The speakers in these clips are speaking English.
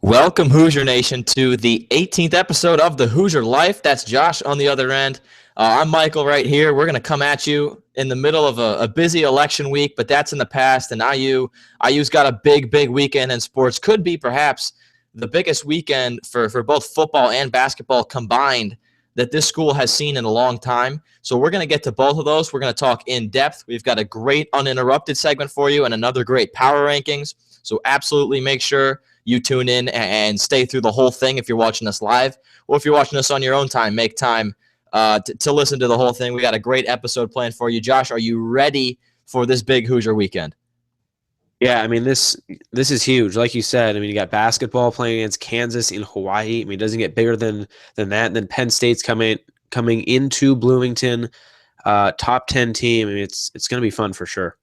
Welcome, Hoosier Nation, to the 18th episode of the Hoosier Life. That's Josh on the other end. I'm Michael right here. We're going to come at you in the middle of a busy election week, but that's in the past. And IU's got a big weekend in sports. Could be perhaps the biggest weekend for both football and basketball combined that this school has seen in a long time. So we're going to get to both of those. We're going to talk in depth. We've got a great uninterrupted segment for you and another great power rankings. So absolutely make sure you tune in and stay through the whole thing if you're watching us live, or if you're watching us on your own time, make time to listen to the whole thing. We got a great episode planned for you. Josh, are you ready for this big Hoosier weekend? Yeah, I mean, this is huge. Like you said, I mean, you got basketball playing against Kansas in Hawaii. I mean, it doesn't get bigger than that. And then Penn State's coming into Bloomington, top 10 team. I mean, it's going to be fun for sure.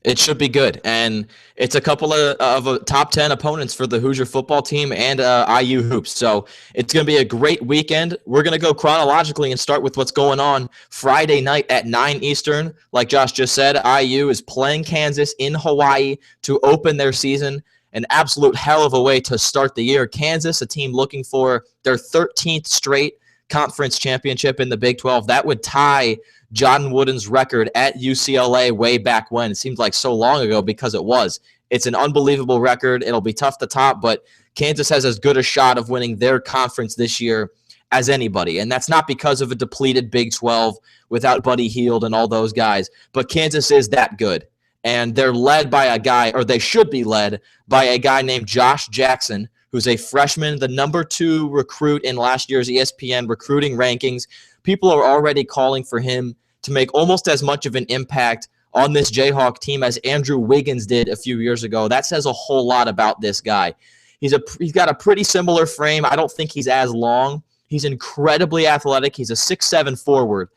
It should be good, and it's a couple of top 10 opponents for the Hoosier football team and IU hoops. So it's going to be a great weekend. We're going to go chronologically and start with what's going on Friday night at 9 Eastern. Like Josh just said, IU is playing Kansas in Hawaii to open their season. An absolute hell of a way to start the year. Kansas, a team looking for their 13th straight conference championship in the Big 12. That would tie John Wooden's record at UCLA way back when. It seems like so long ago because it was. It's an unbelievable record. It'll be tough to top, but Kansas has as good a shot of winning their conference this year as anybody. And that's not because of a depleted Big 12 without Buddy Hield and all those guys, but Kansas is that good. And they're led by a guy, or they should be led by a guy named Josh Jackson, who's a freshman, the number 2 recruit in last year's ESPN recruiting rankings. People are already calling for him to make almost as much of an impact on this Jayhawk team as Andrew Wiggins did a few years ago. That says a whole lot about this guy. He's got a pretty similar frame. I don't think he's as long. He's incredibly athletic. He's a 6'7" forward,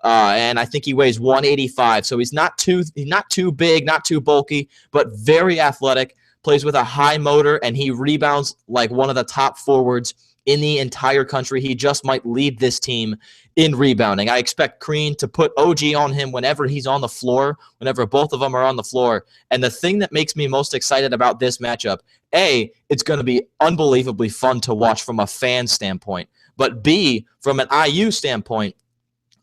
and I think he weighs 185. So he's not too big, not too bulky, but very athletic. Plays with a high motor, and he rebounds like one of the top forwards in the entire country. He just might lead this team in rebounding. I expect Crean to put OG on him whenever he's on the floor, whenever both of them are on the floor. And the thing that makes me most excited about this matchup, A, it's going to be unbelievably fun to watch from a fan standpoint. But B, from an IU standpoint,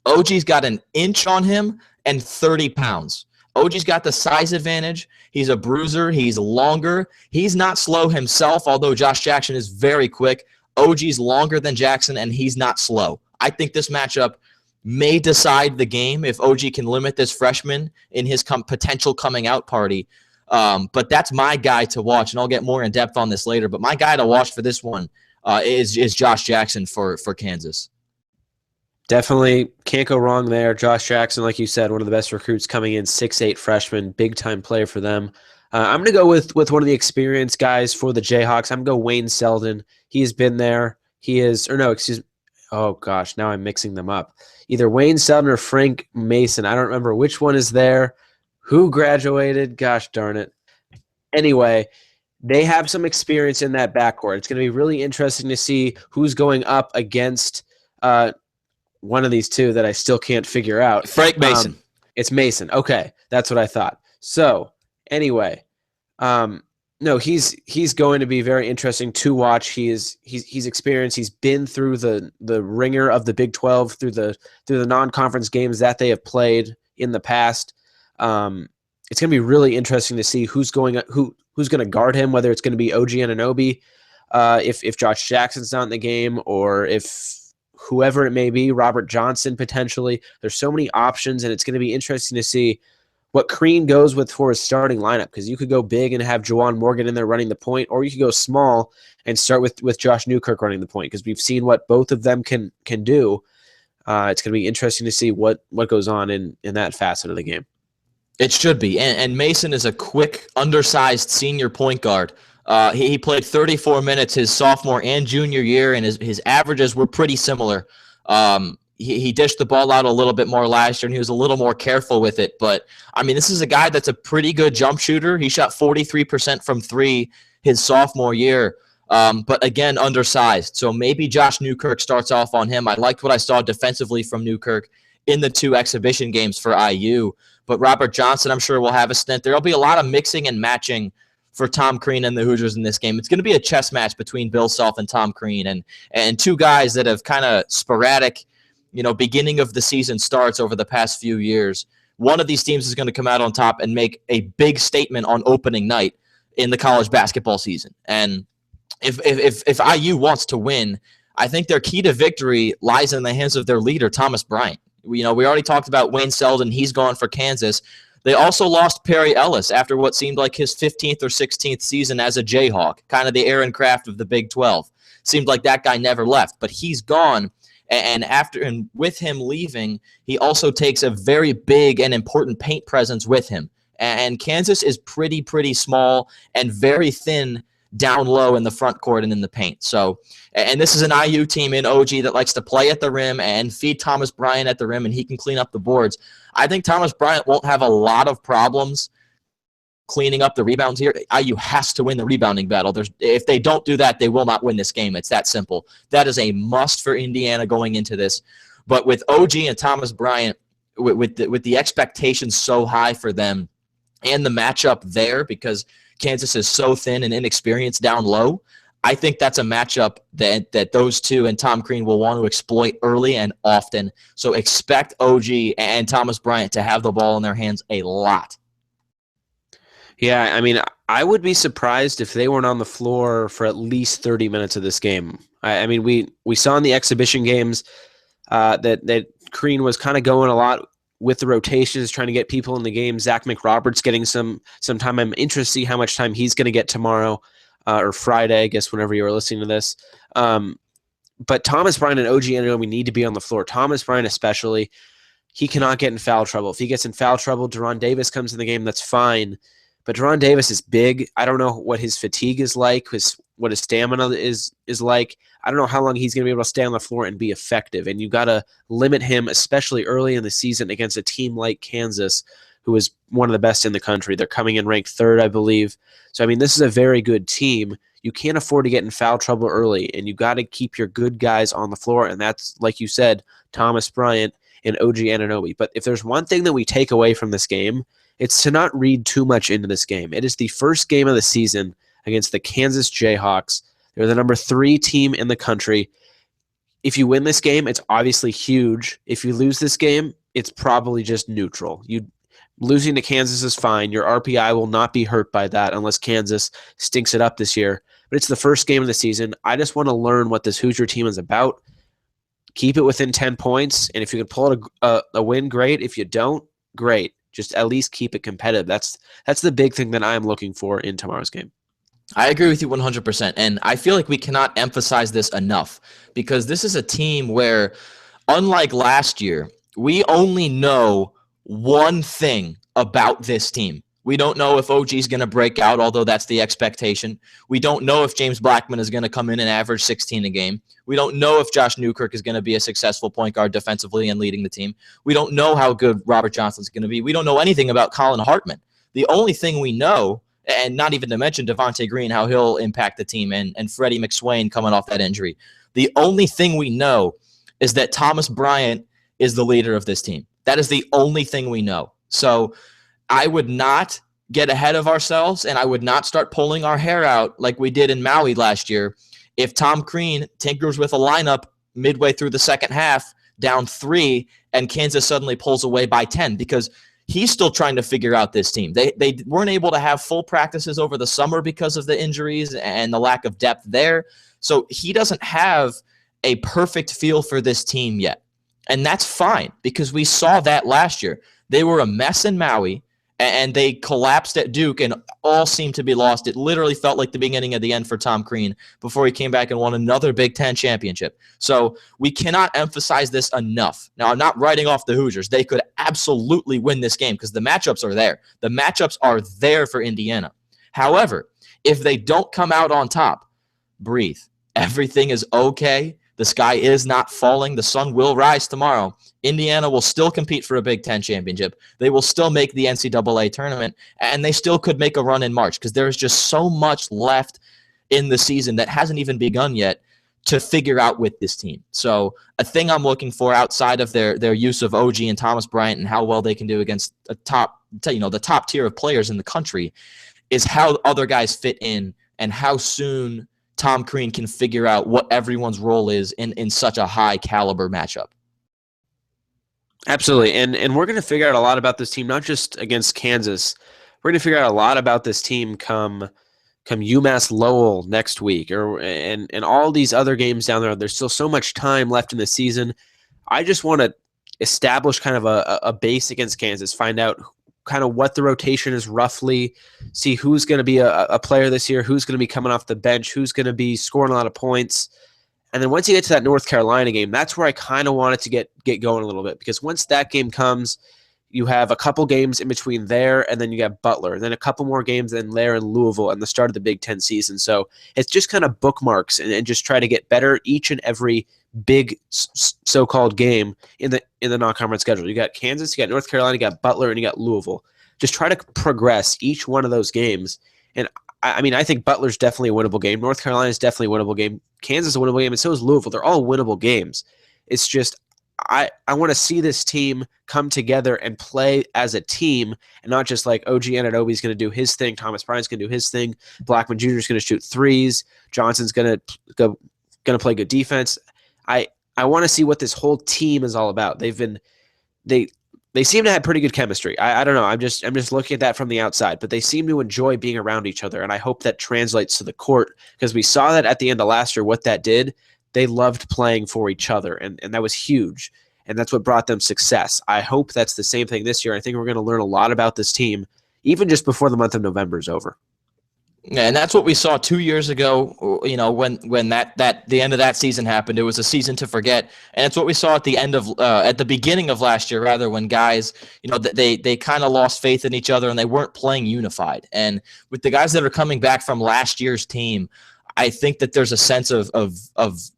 OG's got an inch on him and 30 pounds. OG's got the size advantage. He's a bruiser. He's longer. He's not slow himself, although Josh Jackson is very quick. OG's longer than Jackson, and he's not slow. I think this matchup may decide the game if OG can limit this freshman in his potential coming out party. But that's my guy to watch, and I'll get more in depth on this later. But my guy to watch for this one is Josh Jackson for Kansas. Definitely can't go wrong there. Josh Jackson, like you said, one of the best recruits coming in, 6'8" freshman, big-time player for them. I'm going to go with one of the experienced guys for the Jayhawks. I'm going to go Wayne Selden. He's been there. Oh, gosh, now I'm mixing them up. Either Wayne Selden or Frank Mason. I don't remember which one is there. Who graduated? Gosh darn it. Anyway, they have some experience in that backcourt. It's going to be really interesting to see who's going up against one of these two that I still can't figure out. Frank Mason. It's Mason. Okay, that's what I thought. So, anyway, no, he's going to be very interesting to watch. He's experienced. He's been through the ringer of the Big 12 through the non-conference games that they have played in the past. It's going to be really interesting to see who's going to guard him, whether it's going to be OG Anunoby, if Josh Jackson's not in the game, or if whoever it may be, Robert Johnson potentially. There's so many options, and it's going to be interesting to see what Crean goes with for his starting lineup, because you could go big and have Juwan Morgan in there running the point, or you could go small and start with Josh Newkirk running the point, because we've seen what both of them can do. It's going to be interesting to see what goes on in that facet of the game. It should be. And Mason is a quick, undersized senior point guard. He played 34 minutes his sophomore and junior year, and his averages were pretty similar. He dished the ball out a little bit more last year, and he was a little more careful with it. But, I mean, this is a guy that's a pretty good jump shooter. He shot 43% from three his sophomore year, but, again, undersized. So maybe Josh Newkirk starts off on him. I liked what I saw defensively from Newkirk in the 2 exhibition games for IU. But Robert Johnson, I'm sure, will have a stint. There will be a lot of mixing and matching for Tom Crean and the Hoosiers in this game. It's going to be a chess match between Bill Self and Tom Crean, and two guys that have kind of sporadic, beginning of the season starts over the past few years. One of these teams is going to come out on top and make a big statement on opening night in the college basketball season. And if IU wants to win, I think their key to victory lies in the hands of their leader, Thomas Bryant. We already talked about Wayne Selden. He's gone for Kansas. They also lost Perry Ellis after what seemed like his 15th or 16th season as a Jayhawk, kind of the Aaron Kraft of the Big 12. Seemed like that guy never left, but he's gone. And with him leaving, he also takes a very big and important paint presence with him. And Kansas is pretty small and very thin down low in the front court and in the paint. So, and this is an IU team in OG that likes to play at the rim and feed Thomas Bryant at the rim, and he can clean up the boards. I think Thomas Bryant won't have a lot of problems cleaning up the rebounds here. IU has to win the rebounding battle. If they don't do that, they will not win this game. It's that simple. That is a must for Indiana going into this. But with OG and Thomas Bryant, with the expectations so high for them and the matchup there, because Kansas is so thin and inexperienced down low, I think that's a matchup that those two and Tom Crean will want to exploit early and often. So expect OG and Thomas Bryant to have the ball in their hands a lot. Yeah, I mean, I would be surprised if they weren't on the floor for at least 30 minutes of this game. I mean, we saw in the exhibition games that Crean was kind of going a lot with the rotations, trying to get people in the game. Zach McRoberts getting some time. I'm interested to see how much time he's going to get tomorrow or Friday, I guess, whenever you were listening to this. But Thomas Bryant and OG Anunoby need to be on the floor. Thomas Bryant especially, he cannot get in foul trouble. If he gets in foul trouble, Deron Davis comes in the game, that's fine. But Deron Davis is big. I don't know what his fatigue is like, what his stamina is like. I don't know how long he's going to be able to stay on the floor and be effective. And you got to limit him, especially early in the season against a team like Kansas, who is one of the best in the country. They're coming in ranked 3rd, I believe. So, I mean, this is a very good team. You can't afford to get in foul trouble early, and you got to keep your good guys on the floor. And that's, like you said, Thomas Bryant and OG Anunoby. But if there's one thing that we take away from this game, it's to not read too much into this game. It is the first game of the season against the Kansas Jayhawks. They're the number 3 team in the country. If you win this game, it's obviously huge. If you lose this game, it's probably just neutral. Losing to Kansas is fine. Your RPI will not be hurt by that unless Kansas stinks it up this year. But it's the first game of the season. I just want to learn what this Hoosier team is about. Keep it within 10 points, and if you can pull a win, great. If you don't, great. Just at least keep it competitive. That's the big thing that I'm looking for in tomorrow's game. I agree with you 100%, and I feel like we cannot emphasize this enough because this is a team where, unlike last year, we only know one thing about this team. We don't know if OG is going to break out, although that's the expectation. We don't know if James Blackman is going to come in and average 16 a game. We don't know if Josh Newkirk is going to be a successful point guard defensively and leading the team. We don't know how good Robert Johnson is going to be. We don't know anything about Colin Hartman. The only thing we know, and not even to mention Devontae Green, how he'll impact the team, and Freddie McSwain coming off that injury. The only thing we know is that Thomas Bryant is the leader of this team. That is the only thing we know. So I would not get ahead of ourselves, and I would not start pulling our hair out like we did in Maui last year if Tom Crean tinkers with a lineup midway through the second half, down 3, and Kansas suddenly pulls away by 10, because he's still trying to figure out this team. They weren't able to have full practices over the summer because of the injuries and the lack of depth there. So he doesn't have a perfect feel for this team yet. And that's fine, because we saw that last year. They were a mess in Maui, and they collapsed at Duke, and all seemed to be lost. It literally felt like the beginning of the end for Tom Crean before he came back and won another Big Ten championship. So we cannot emphasize this enough. Now, I'm not writing off the Hoosiers. They could absolutely win this game because the matchups are there. The matchups are there for Indiana. However, if they don't come out on top, breathe. Everything is okay. The sky is not falling. The sun will rise tomorrow. Indiana will still compete for a Big Ten championship. They will still make the NCAA tournament, and they still could make a run in March because there is just so much left in the season that hasn't even begun yet to figure out with this team. So a thing I'm looking for outside of their use of OG and Thomas Bryant and how well they can do against the top tier of players in the country is how other guys fit in and how soon Tom Crean can figure out what everyone's role is in such a high caliber matchup. Absolutely. And we're going to figure out a lot about this team, not just against Kansas. We're going to figure out a lot about this team come UMass Lowell next week and all these other games down there. There's still so much time left in the season. I just want to establish kind of a base against Kansas, find out kind of what the rotation is roughly, see who's going to be a player this year, who's going to be coming off the bench, who's going to be scoring a lot of points. And then once you get to that North Carolina game, that's where I kind of want it to get going a little bit, because once that game comes, you have a couple games in between there, and then you got Butler, and then a couple more games in there in Louisville and the start of the Big Ten season. So it's just kind of bookmarks and just try to get better each and every big so-called game in the non-conference schedule. You got Kansas, you got North Carolina, you got Butler, and you got Louisville. Just try to progress each one of those games. And I mean, I think Butler's definitely a winnable game. North Carolina is definitely a winnable game. Kansas is a winnable game, and so is Louisville. They're all winnable games. It's just I want to see this team come together and play as a team, and not just like OG Anunoby's going to do his thing, Thomas Bryant's going to do his thing, Blackman Jr. is going to shoot threes, Johnson's going to play good defense. I want to see what this whole team is all about. They seem to have pretty good chemistry. I don't know. I'm just looking at that from the outside, but they seem to enjoy being around each other, and I hope that translates to the court, because we saw that at the end of last year, what that did. They loved playing for each other, and that was huge, and that's what brought them success. I hope that's the same thing this year. I think we're going to learn a lot about this team, even just before the month of November is over. Yeah, and that's what we saw 2 years ago. You know, when the end of that season happened, it was a season to forget, and it's what we saw at the beginning of last year, rather, when guys, you know, they kind of lost faith in each other and they weren't playing unified. And with the guys that are coming back from last year's team, I think that there's a sense of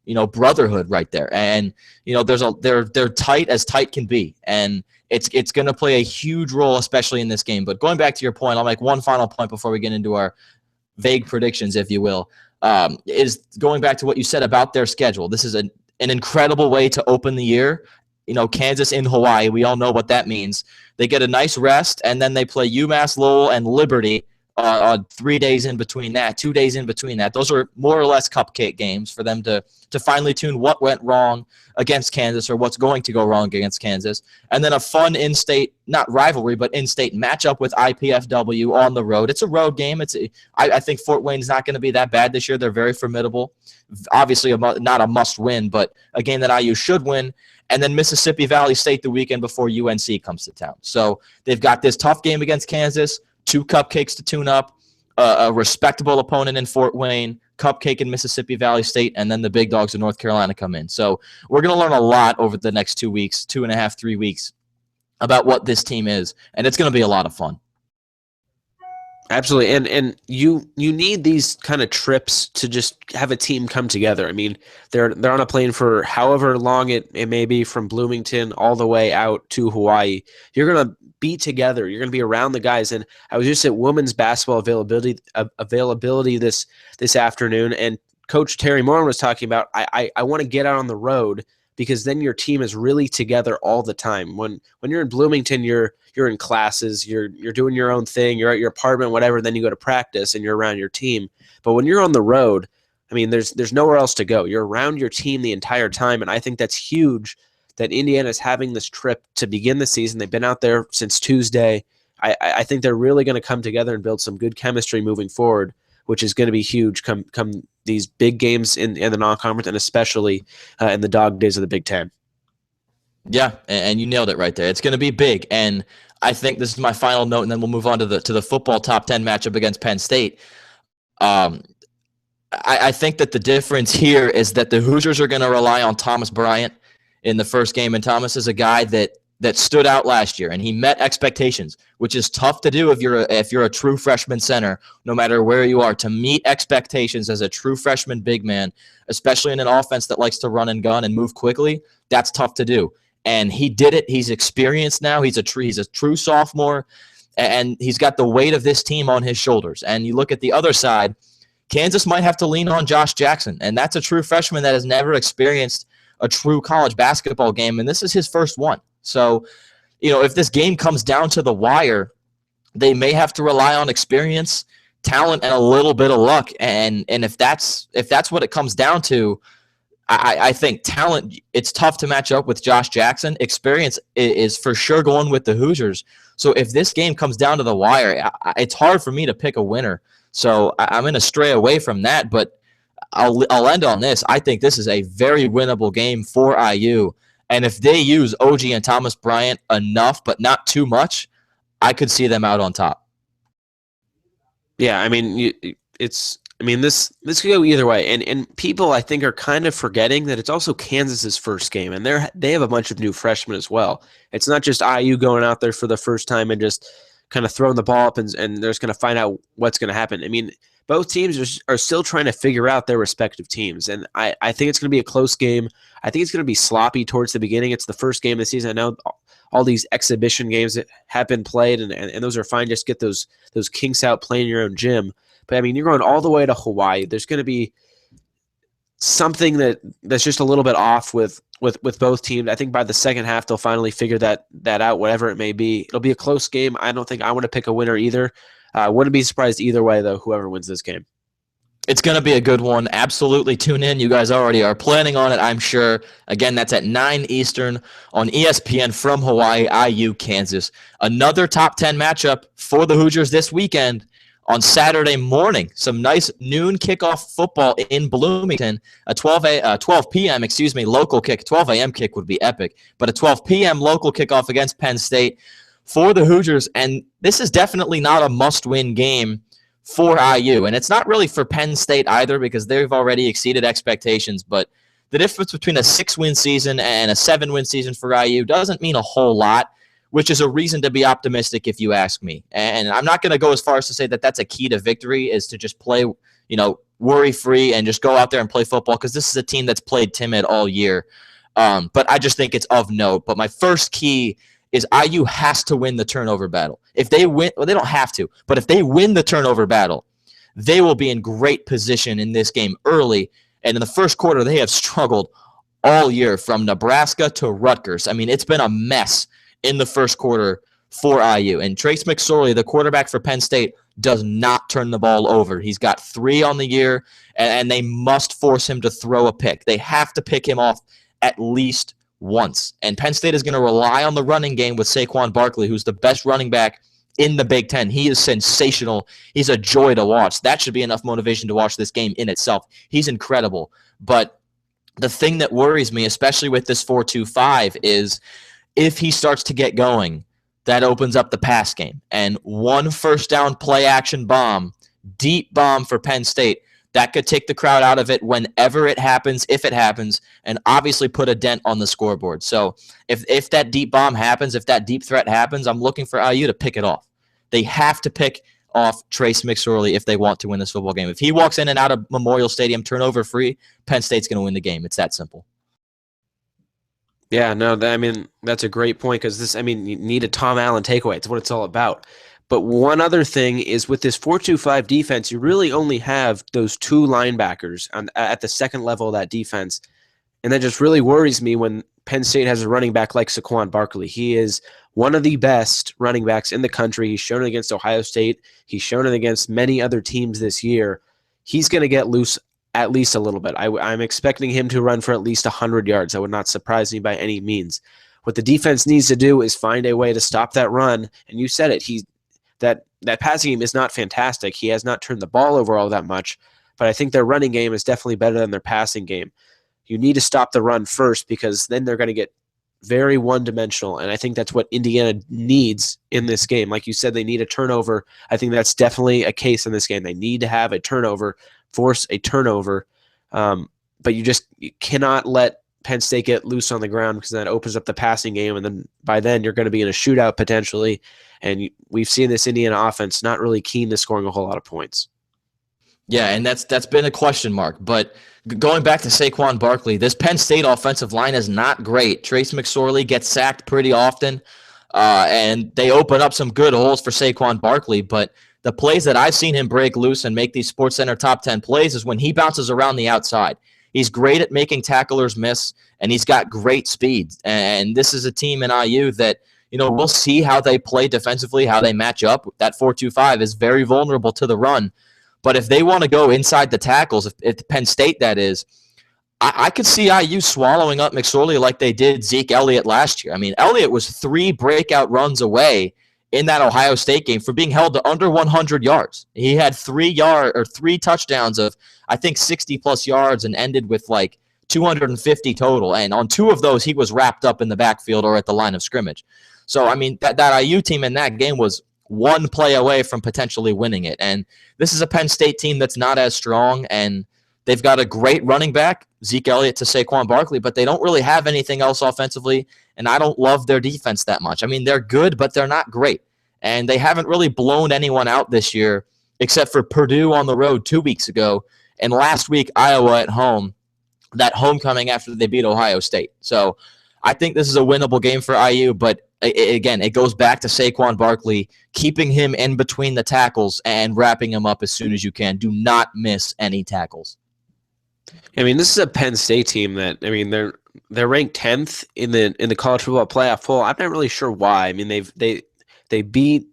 you know, brotherhood right there, and you know, they're tight as tight can be, and it's going to play a huge role, especially in this game. But going back to your point, I'll make one final point before we get into our vague predictions, if you will, is going back to what you said about their schedule. This is an incredible way to open the year. You know, Kansas in Hawaii, we all know what that means. They get a nice rest, and then they play UMass Lowell and Liberty 3 days in between that, 2 days in between that. Those are more or less cupcake games for them to finally tune what went wrong against Kansas or what's going to go wrong against Kansas. And then a fun in-state, not rivalry, but in-state matchup with IPFW on the road. It's a road game. I think Fort Wayne's not going to be that bad this year. They're very formidable. Obviously, not a must-win, but a game that IU should win. And then Mississippi Valley State the weekend before UNC comes to town. So they've got this tough game against Kansas, 2 cupcakes to tune up, a respectable opponent in Fort Wayne, cupcake in Mississippi Valley State, and then the big dogs in North Carolina come in. So we're going to learn a lot over the next 2 weeks, 2.5, 3 weeks, about what this team is, and it's going to be a lot of fun. Absolutely, and you need these kind of trips to just have a team come together. I mean, they're on a plane for however long it may be, from Bloomington all the way out to Hawaii. You're going to be together. You're going to be around the guys. And I was just at women's basketball availability this afternoon, and Coach Terry Moore was talking about, I want to get out on the road, because then your team is really together all the time. When you're in Bloomington, you're in classes, you're doing your own thing, you're at your apartment, whatever, then you go to practice and you're around your team. But when you're on the road, I mean, there's nowhere else to go. You're around your team the entire time, and I think that's huge that Indiana is having this trip to begin the season. They've been out there since Tuesday. I think they're really going to come together and build some good chemistry moving forward, which is going to be huge come these big games in the non-conference, and especially in the dog days of the Big Ten. Yeah, and you nailed it right there. It's going to be big, and I think this is my final note, and then we'll move on to the football top 10 matchup against Penn State. I think that the difference here is that the Hoosiers are going to rely on Thomas Bryant in the first game, and Thomas is a guy that stood out last year, and he met expectations, which is tough to do if you're a true freshman center, no matter where you are, to meet expectations as a true freshman big man, especially in an offense that likes to run and gun and move quickly. That's tough to do, and he did it. He's experienced now. He's a true sophomore, and he's got the weight of this team on his shoulders. And you look at the other side, Kansas might have to lean on Josh Jackson, and that's a true freshman that has never experienced a true college basketball game, and this is his first one. So, you know, if this game comes down to the wire, they may have to rely on experience talent and a little bit of luck. And if that's what it comes down to, I think talent, it's tough to match up with Josh Jackson. Experience is for sure going with the Hoosiers. So if this game comes down to the wire, it's hard for me to pick a winner. So I'm going to stray away from that, but I'll end on this. I think this is a very winnable game for IU. And if they use OG and Thomas Bryant enough, but not too much, I could see them out on top. Yeah, I mean, this could go either way, and people I think are kind of forgetting that it's also Kansas's first game, and they have a bunch of new freshmen as well. It's not just IU going out there for the first time and just kind of throwing the ball up and they're just going to find out what's going to happen. I mean, both teams are still trying to figure out their respective teams, and I think it's going to be a close game. I think it's going to be sloppy towards the beginning. It's the first game of the season. I know all these exhibition games that have been played, and those are fine. Just get those kinks out, play in your own gym. But, I mean, you're going all the way to Hawaii. There's going to be something that's just a little bit off with both teams. I think by the second half, they'll finally figure that out, whatever it may be. It'll be a close game. I don't think I want to pick a winner either. I wouldn't be surprised either way, though, whoever wins this game. It's going to be a good one. Absolutely tune in. You guys already are planning on it, I'm sure. Again, that's at 9 Eastern on ESPN from Hawaii, IU, Kansas. Another top 10 matchup for the Hoosiers this weekend on Saturday morning. Some nice noon kickoff football in Bloomington. A 12 p.m., local kick. 12 a.m. kick would be epic. But a 12 p.m. local kickoff against Penn State for the Hoosiers. And this is definitely not a must-win game for IU. And it's not really for Penn State either because they've already exceeded expectations. But the difference between a 6-win season and a 7-win season for IU doesn't mean a whole lot, which is a reason to be optimistic if you ask me. And I'm not going to go as far as to say that that's a key to victory is to just play, worry-free and just go out there and play football because this is a team that's played timid all year. But I just think it's of note. But my first key is IU has to win the turnover battle. If they win, well, they don't have to, but if they win the turnover battle, they will be in great position in this game early. And in the first quarter, they have struggled all year from Nebraska to Rutgers. I mean, it's been a mess in the first quarter for IU. And Trace McSorley, the quarterback for Penn State, does not turn the ball over. He's got 3 on the year, and they must force him to throw a pick. They have to pick him off at least once. And Penn State is going to rely on the running game with Saquon Barkley, who's the best running back in the Big Ten. He is sensational. He's a joy to watch. That should be enough motivation to watch this game in itself. He's incredible. But the thing that worries me, especially with this 4-2-5, is if he starts to get going, that opens up the pass game. And one first down play action bomb, deep bomb for Penn State, that could take the crowd out of it whenever it happens, if it happens, and obviously put a dent on the scoreboard. So if that deep bomb happens, if that deep threat happens, I'm looking for IU to pick it off. They have to pick off Trace McSorley if they want to win this football game. If he walks in and out of Memorial Stadium turnover-free, Penn State's going to win the game. It's that simple. Yeah, no, that's a great point because you need a Tom Allen takeaway. It's what it's all about. But one other thing is with this 4-2-5 defense, you really only have those 2 linebackers at the second level of that defense. And that just really worries me when Penn State has a running back like Saquon Barkley. He is one of the best running backs in the country. He's shown it against Ohio State. He's shown it against many other teams this year. He's going to get loose at least a little bit. I'm expecting him to run for at least 100 yards. That would not surprise me by any means. What the defense needs to do is find a way to stop that run. And you said it. That passing game is not fantastic. He has not turned the ball over all that much, but I think their running game is definitely better than their passing game. You need to stop the run first because then they're going to get very one-dimensional, and I think that's what Indiana needs in this game. Like you said, they need a turnover. I think that's definitely a case in this game. They need to have a turnover, force a turnover, but you cannot let Penn State get loose on the ground because that opens up the passing game, and then by then you're going to be in a shootout potentially. And we've seen this Indiana offense not really keen to scoring a whole lot of points. Yeah, and that's been a question mark. But going back to Saquon Barkley, this Penn State offensive line is not great. Trace McSorley gets sacked pretty often, and they open up some good holes for Saquon Barkley. But the plays that I've seen him break loose and make these SportsCenter top 10 plays is when he bounces around the outside. He's great at making tacklers miss, and he's got great speed. And this is a team in IU that, we'll see how they play defensively, how they match up. That 4-2-5 is very vulnerable to the run. But if they want to go inside the tackles, if Penn State that is, I could see IU swallowing up McSorley like they did Zeke Elliott last year. I mean, Elliott was 3 breakout runs away in that Ohio State game for being held to under 100 yards. He had 3 touchdowns of, I think, 60-plus yards and ended with like 250 total. And on 2 of those, he was wrapped up in the backfield or at the line of scrimmage. So, I mean, that IU team in that game was 1 play away from potentially winning it. And this is a Penn State team that's not as strong, and they've got a great running back, Zeke Elliott to Saquon Barkley, but they don't really have anything else offensively, and I don't love their defense that much. I mean, they're good, but they're not great, and they haven't really blown anyone out this year except for Purdue on the road 2 weeks ago, and last week Iowa at home, that homecoming after they beat Ohio State. So I think this is a winnable game for IU, but again, it goes back to Saquon Barkley, keeping him in between the tackles and wrapping him up as soon as you can. Do not miss any tackles. I mean, this is a Penn State team that, I mean, they're ranked 10th in the college football playoff poll. I'm not really sure why. I mean, they beat.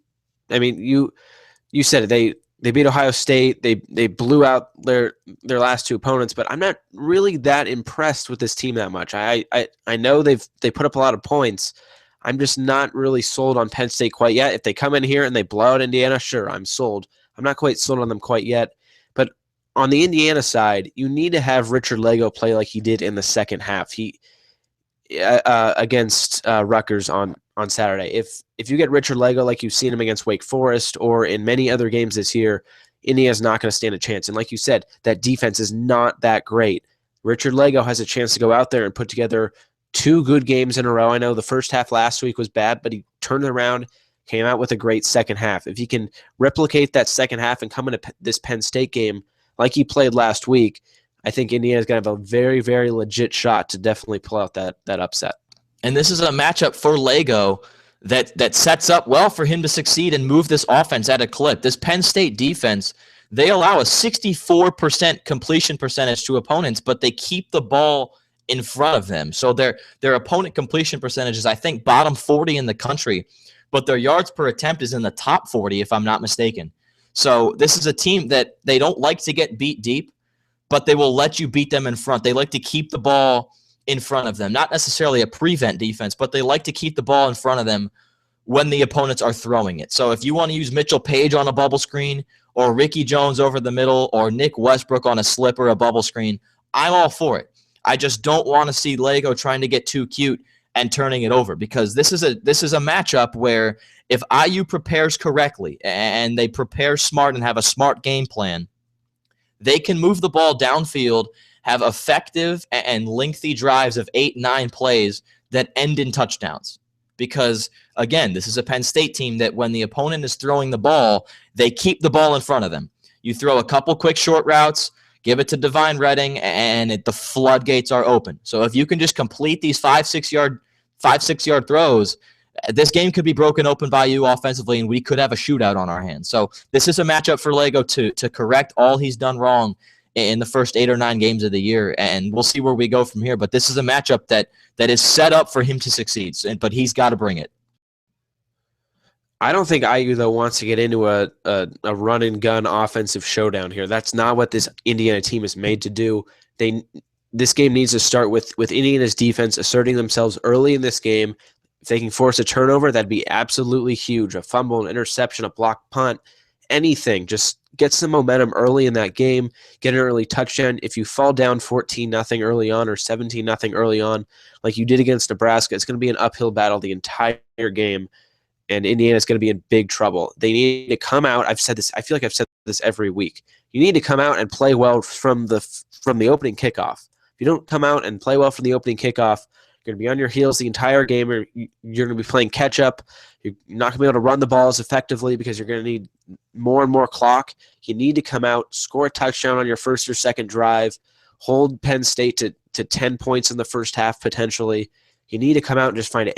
I mean, you said it. They beat Ohio State. They blew out their last 2 opponents, but I'm not really that impressed with this team that much. I know they put up a lot of points. I'm just not really sold on Penn State quite yet. If they come in here and they blow out Indiana, sure, I'm sold. I'm not quite sold on them quite yet. But on the Indiana side, you need to have Richard Lego play like he did in the second half. He against Rutgers on Saturday. If you get Richard Lego like you've seen him against Wake Forest or in many other games this year, Indiana's not going to stand a chance. And like you said, that defense is not that great. Richard Lego has a chance to go out there and put together 2 good games in a row. I know the first half last week was bad, but he turned it around, came out with a great second half. If he can replicate that second half and come into this Penn State game like he played last week, I think Indiana's going to have a very, very legit shot to definitely pull out that upset. And this is a matchup for Lego that sets up well for him to succeed and move this offense at a clip. This Penn State defense, they allow a 64% completion percentage to opponents, but they keep the ball in front of them. So their opponent completion percentage is, I think, bottom 40 in the country, but their yards per attempt is in the top 40, if I'm not mistaken. So this is a team that they don't like to get beat deep, but they will let you beat them in front. They like to keep the ball in front of them. Not necessarily a prevent defense, but they like to keep the ball in front of them when the opponents are throwing it. So if you want to use Mitchell Page on a bubble screen or Ricky Jones over the middle or Nick Westbrook on a slip or a bubble screen, I'm all for it. I just don't want to see Lego trying to get too cute and turning it over, because this is a matchup where if IU prepares correctly and they prepare smart and have a smart game plan, they can move the ball downfield, have effective and lengthy drives of 8-9 plays that end in touchdowns. Because, again, this is a Penn State team that when the opponent is throwing the ball, they keep the ball in front of them. You throw a couple quick short routes, give it to Divine Redding, and the floodgates are open. So if you can just complete these 5-6 yard throws, this game could be broken open by you offensively, and we could have a shootout on our hands. So this is a matchup for Lego to correct all he's done wrong in the first 8 or 9 games of the year, and we'll see where we go from here. But this is a matchup that is set up for him to succeed, but he's got to bring it. I don't think IU, though, wants to get into a run-and-gun offensive showdown here. That's not what this Indiana team is made to do. This game needs to start with Indiana's defense asserting themselves early in this game. If they can force a turnover, that'd be absolutely huge. A fumble, an interception, a blocked punt, anything. Just get some momentum early in that game, get an early touchdown. If you fall down 14-0 early on or 17-0 early on, like you did against Nebraska, it's going to be an uphill battle the entire game, and Indiana's going to be in big trouble. They need to come out. I've said this. I feel like I've said this every week. You need to come out and play well from the opening kickoff. If you don't come out and play well from the opening kickoff, you're going to be on your heels the entire game, or you're going to be playing catch-up. You're not going to be able to run the ball as effectively because you're going to need more and more clock. You need to come out, score a touchdown on your first or second drive, hold Penn State to 10 points in the first half potentially. You need to come out and just find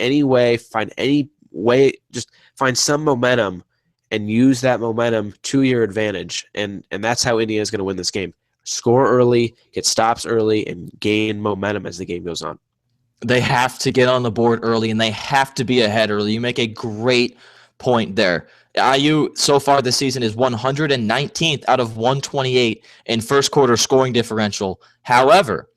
just find some momentum and use that momentum to your advantage. And that's how Indiana is going to win this game. Score early, get stops early, and gain momentum as the game goes on. They have to get on the board early, and they have to be ahead early. You make a great point there. IU so far this season is 119th out of 128 in first quarter scoring differential. However,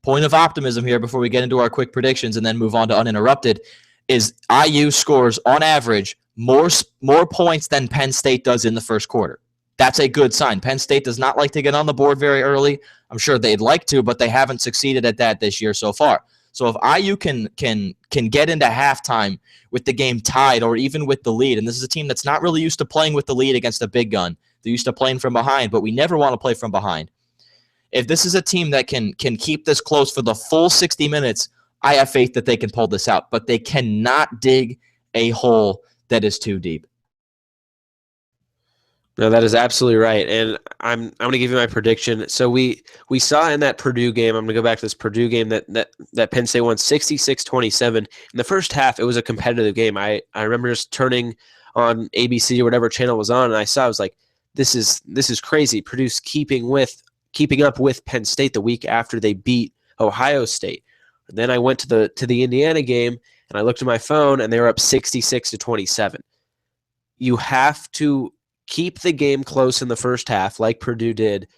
point of optimism here before we get into our quick predictions and then move on to uninterrupted is IU scores on average more points than Penn State does in the first quarter. That's a good sign. Penn State does not like to get on the board very early. I'm sure they'd like to, but they haven't succeeded at that this year so far. So if IU can get into halftime with the game tied or even with the lead, and this is a team that's not really used to playing with the lead against a big gun. They're used to playing from behind, but we never want to play from behind. If this is a team that can keep this close for the full 60 minutes, I have faith that they can pull this out, but they cannot dig a hole that is too deep. No, that is absolutely right. And I'm going to give you my prediction. So we saw in that Purdue game, I'm going to go back to this Purdue game that Penn State won 66-27. In the first half, it was a competitive game. I remember just turning on ABC or whatever channel was on, and I was like, this is crazy. Purdue's keeping up with Penn State the week after they beat Ohio State. And then I went to the Indiana game, and I looked at my phone, and they were up 66-27. You have to keep the game close in the first half like Purdue did,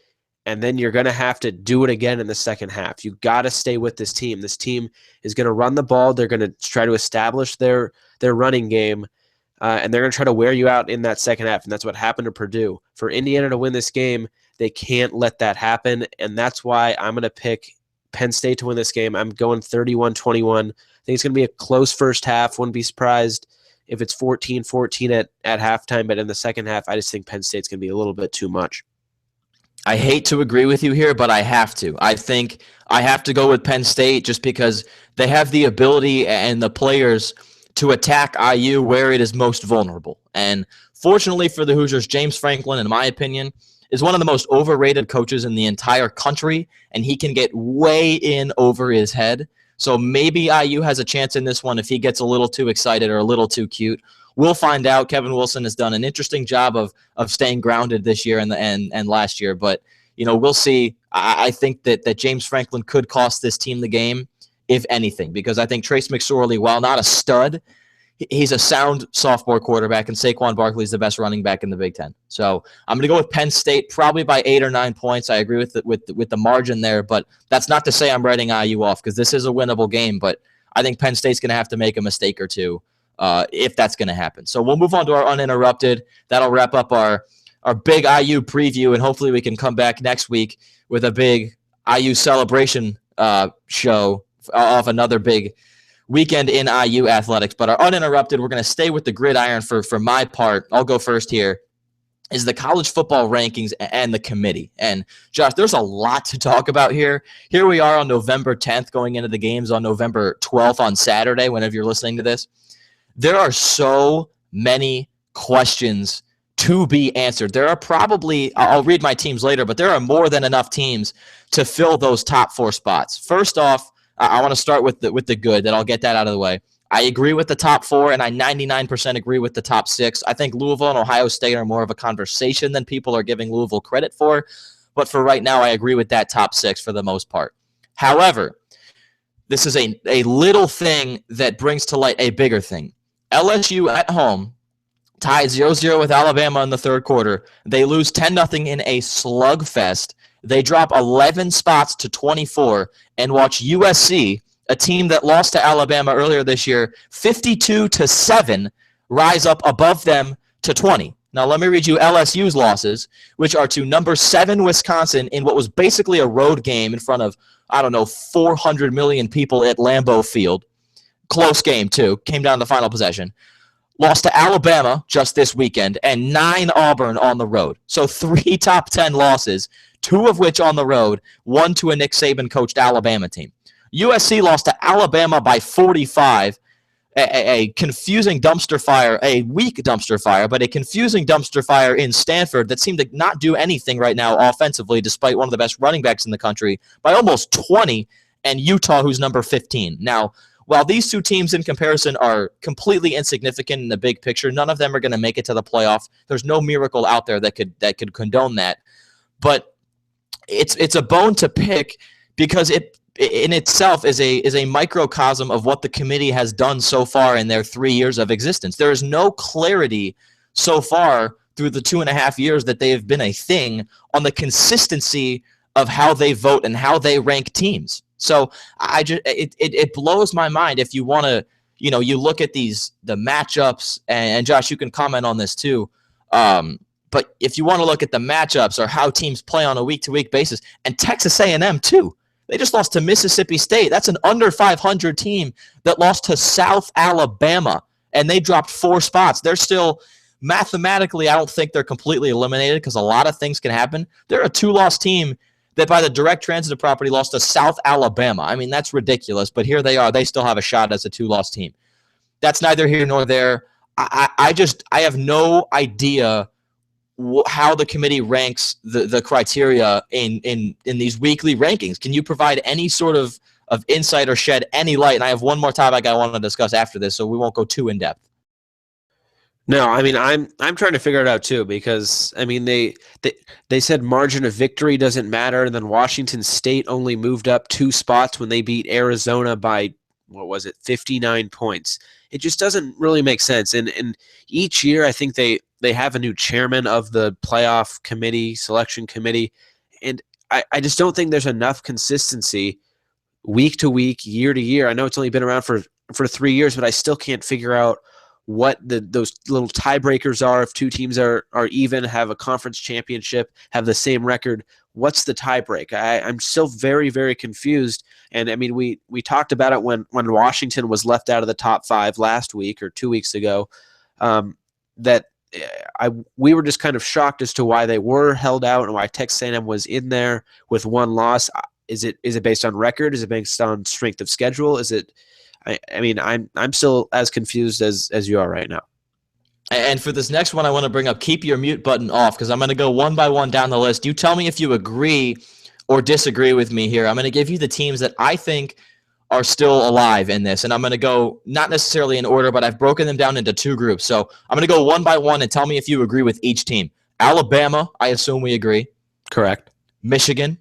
and then you're going to have to do it again in the second half. You got to stay with this team. This team is going to run the ball. They're going to try to establish their running game, and they're going to try to wear you out in that second half, and that's what happened to Purdue. For Indiana to win this game, they can't let that happen, and that's why I'm going to pick Penn State to win this game. I'm going 31-21. I think it's going to be a close first half. Wouldn't be surprised if it's 14-14 at halftime, but in the second half, I just think Penn State's going to be a little bit too much. I hate to agree with you here, but I have to. I think I have to go with Penn State just because they have the ability and the players to attack IU where it is most vulnerable. And fortunately for the Hoosiers, James Franklin, in my opinion, is one of the most overrated coaches in the entire country, and he can get way in over his head. So maybe IU has a chance in this one if he gets a little too excited or a little too cute. We'll find out. Kevin Wilson has done an interesting job of staying grounded this year and last year, but we'll see. I think that James Franklin could cost this team the game, if anything, because I think Trace McSorley, while not a stud, he's a sound sophomore quarterback, and Saquon Barkley is the best running back in the Big Ten. So I'm going to go with Penn State, probably by 8 or 9 points. I agree with the margin there, but that's not to say I'm writing IU off because this is a winnable game. But I think Penn State's going to have to make a mistake or two if that's going to happen. So we'll move on to our uninterrupted. That'll wrap up our big IU preview, and hopefully we can come back next week with a big IU celebration show of another big weekend in IU athletics. But our uninterrupted, we're going to stay with the gridiron for my part. I'll go first here, is the college football rankings and the committee. And Josh, there's a lot to talk about here. Here we are on November 10th going into the games on November 12th on Saturday, whenever you're listening to this. There are so many questions to be answered. There are probably, I'll read my teams later, but there are more than enough teams to fill those top 4 spots. First off, I want to start with the good, that I'll get that out of the way. I agree with the top 4, and I 99% agree with the top 6. I think Louisville and Ohio State are more of a conversation than people are giving Louisville credit for. But for right now, I agree with that top 6 for the most part. However, this is a little thing that brings to light a bigger thing. LSU at home tied 0-0 with Alabama in the third quarter. They lose 10-0 in a slugfest. They drop 11 spots to 24 and watch USC, a team that lost to Alabama earlier this year, 52-7, rise up above them to 20. Now, let me read you LSU's losses, which are to number 7 Wisconsin in what was basically a road game in front of, 400 million people at Lambeau Field. Close game, too. Came down to the final possession. Lost to Alabama just this weekend, and 9 Auburn on the road. So 3 top 10 losses, 2 of which on the road, 1 to a Nick Saban-coached Alabama team. USC lost to Alabama by 45, a confusing dumpster fire, a weak dumpster fire, but a confusing dumpster fire in Stanford that seemed to not do anything right now offensively, despite one of the best running backs in the country, by almost 20, and Utah, who's number 15. Now, while these 2 teams in comparison are completely insignificant in the big picture, none of them are going to make it to the playoff. There's no miracle out there that could condone that. But it's a bone to pick because it in itself is a microcosm of what the committee has done so far in their 3 years of existence. There is no clarity so far through the 2.5 years that they have been a thing on the consistency of how they vote and how they rank teams. So it blows my mind if you want to, you look at the matchups, and Josh, you can comment on this too. But if you want to look at the matchups or how teams play on a week-to-week basis, and Texas A&M too, they just lost to Mississippi State. That's an under 500 team that lost to South Alabama, and they dropped 4 spots. They're still mathematically, I don't think they're completely eliminated because a lot of things can happen. They're a 2-loss team that by the direct transitive property lost to South Alabama. I mean, that's ridiculous, but here they are. They still have a shot as a 2-loss team. That's neither here nor there. I have no idea how the committee ranks the criteria in these weekly rankings. Can you provide any sort of insight or shed any light? And I have one more topic I want to discuss after this, so we won't go too in depth. No, I mean I'm trying to figure it out too, because I mean they said margin of victory doesn't matter, and then Washington State only moved up 2 spots when they beat Arizona by 59 points. It just doesn't really make sense. And each year I think they have a new chairman of the playoff committee, selection committee, and I just don't think there's enough consistency week to week, year to year. I know it's only been around for 3 years, but I still can't figure out what those little tiebreakers are. If 2 teams are even, have a conference championship, have the same record, what's the tiebreak? I'm still very, very confused. And I mean, we talked about it when Washington was left out of the top 5 last week or 2 weeks ago. We were just kind of shocked as to why they were held out and why Texas A&M was in there with 1 loss. Is it based on record? Is it based on strength of schedule? Is it? I mean, I'm still as confused as you are right now. And for this next one, I want to bring up, keep your mute button off, because I'm going to go one by one down the list. You tell me if you agree or disagree with me here. I'm going to give you the teams that I think are still alive in this, and I'm going to go not necessarily in order, but I've broken them down into 2 groups. So I'm going to go one by one and tell me if you agree with each team. Alabama, I assume we agree. Correct. Michigan.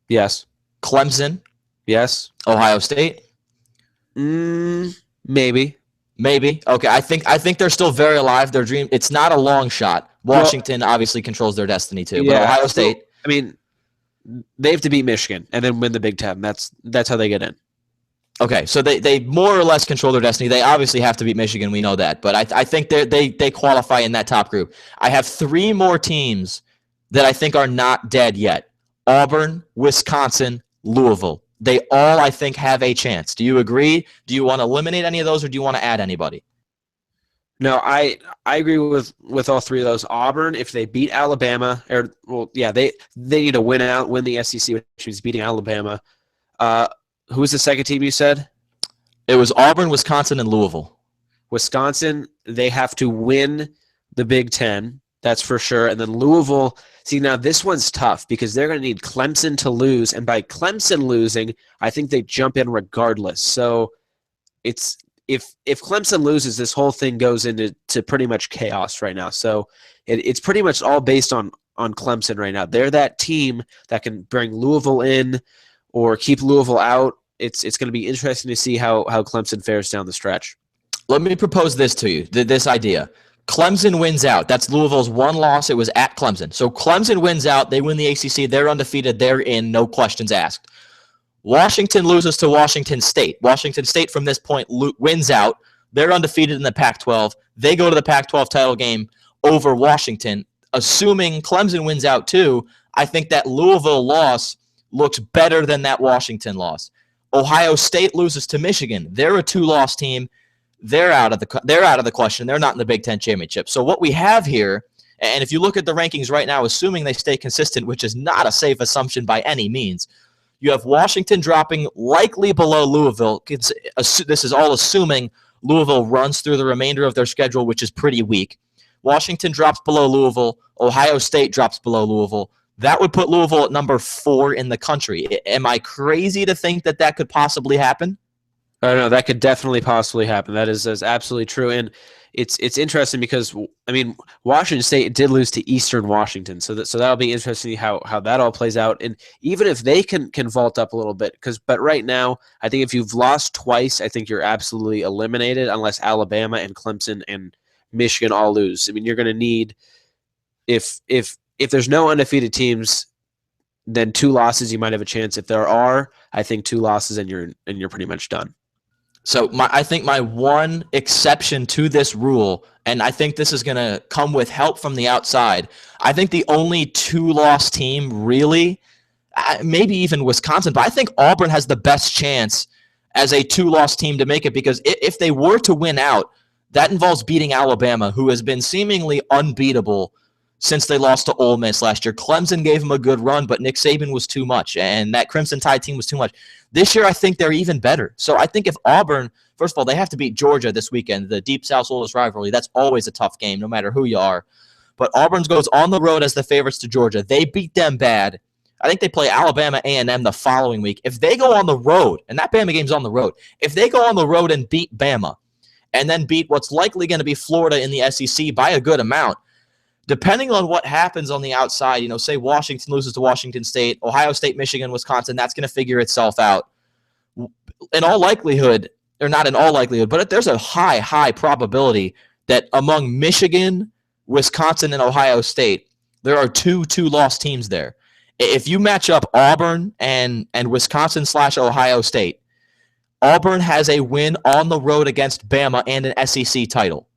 Yes. Clemson. Yes. Ohio State. Maybe. Okay, I think they're still very alive. Their dream. It's not a long shot. Washington obviously controls their destiny too. Yeah, but Ohio State. I mean, they have to beat Michigan and then win the Big Ten. That's how they get in. Okay, so they more or less control their destiny. They obviously have to beat Michigan. We know that, but I think they qualify in that top group. I have 3 more teams that I think are not dead yet: Auburn, Wisconsin, Louisville. They all, I think, have a chance. Do you agree? Do you want to eliminate any of those, or do you want to add anybody? No, I agree with all 3 of those. Auburn, if they beat Alabama, they need to win the SEC, which means beating Alabama. Who was the second team you said? It was Auburn, Wisconsin, and Louisville. Wisconsin, they have to win the Big Ten. That's for sure. And then Louisville, see, now this one's tough because they're going to need Clemson to lose. And by Clemson losing, I think they jump in regardless. So it's if Clemson loses, this whole thing goes into pretty much chaos right now. So it's pretty much all based on Clemson right now. They're that team that can bring Louisville in or keep Louisville out. It's going to be interesting to see how Clemson fares down the stretch. Let me propose this to you, this idea. Clemson wins out. That's Louisville's 1 loss. It was at Clemson. So Clemson wins out. They win the ACC. They're undefeated. They're in. No questions asked. Washington loses to Washington State. Washington State from this point wins out. They're undefeated in the Pac-12. They go to the Pac-12 title game over Washington. Assuming Clemson wins out too, I think that Louisville loss looks better than that Washington loss. Ohio State loses to Michigan. They're a 2-loss team. They're out of the question. They're not in the Big Ten championship. So what we have here, and if you look at the rankings right now, assuming they stay consistent, which is not a safe assumption by any means, you have Washington dropping likely below Louisville. This is all assuming Louisville runs through the remainder of their schedule, which is pretty weak. Washington drops below Louisville. Ohio State drops below Louisville. That would put Louisville at number 4 in the country. Am I crazy to think that could possibly happen? Oh no, that could definitely possibly happen. That is absolutely true, and it's interesting because I mean Washington State did lose to Eastern Washington, so that'll be interesting how that all plays out, and even if they can vault up a little bit, but right now I think if you've lost twice, I think you're absolutely eliminated unless Alabama and Clemson and Michigan all lose. I mean you're going to need if there's no undefeated teams, then 2 losses you might have a chance. If there are, I think 2 losses and you're pretty much done. So I think my one exception to this rule, and I think this is going to come with help from the outside, I think the only 2-loss team really, maybe even Wisconsin, but I think Auburn has the best chance as a 2-loss team to make it, because if they were to win out, that involves beating Alabama, who has been seemingly unbeatable since they lost to Ole Miss last year. Clemson gave them a good run, but Nick Saban was too much, and that Crimson Tide team was too much. This year, I think they're even better. So I think if Auburn, first of all, they have to beat Georgia this weekend, the Deep South Soulless rivalry. That's always a tough game, no matter who you are. But Auburn goes on the road as the favorites to Georgia. They beat them bad. I think they play Alabama A&M the following week. If they go on the road, and that Bama game's on the road, if they go on the road and beat Bama, and then beat what's likely going to be Florida in the SEC by a good amount, depending on what happens on the outside, say Washington loses to Washington State, Ohio State, Michigan, Wisconsin, that's going to figure itself out. In all likelihood, or not in all likelihood, but there's a high probability that among Michigan, Wisconsin, and Ohio State, there are two-loss teams there. If you match up Auburn and Wisconsin/Ohio State, Auburn has a win on the road against Bama and an SEC title.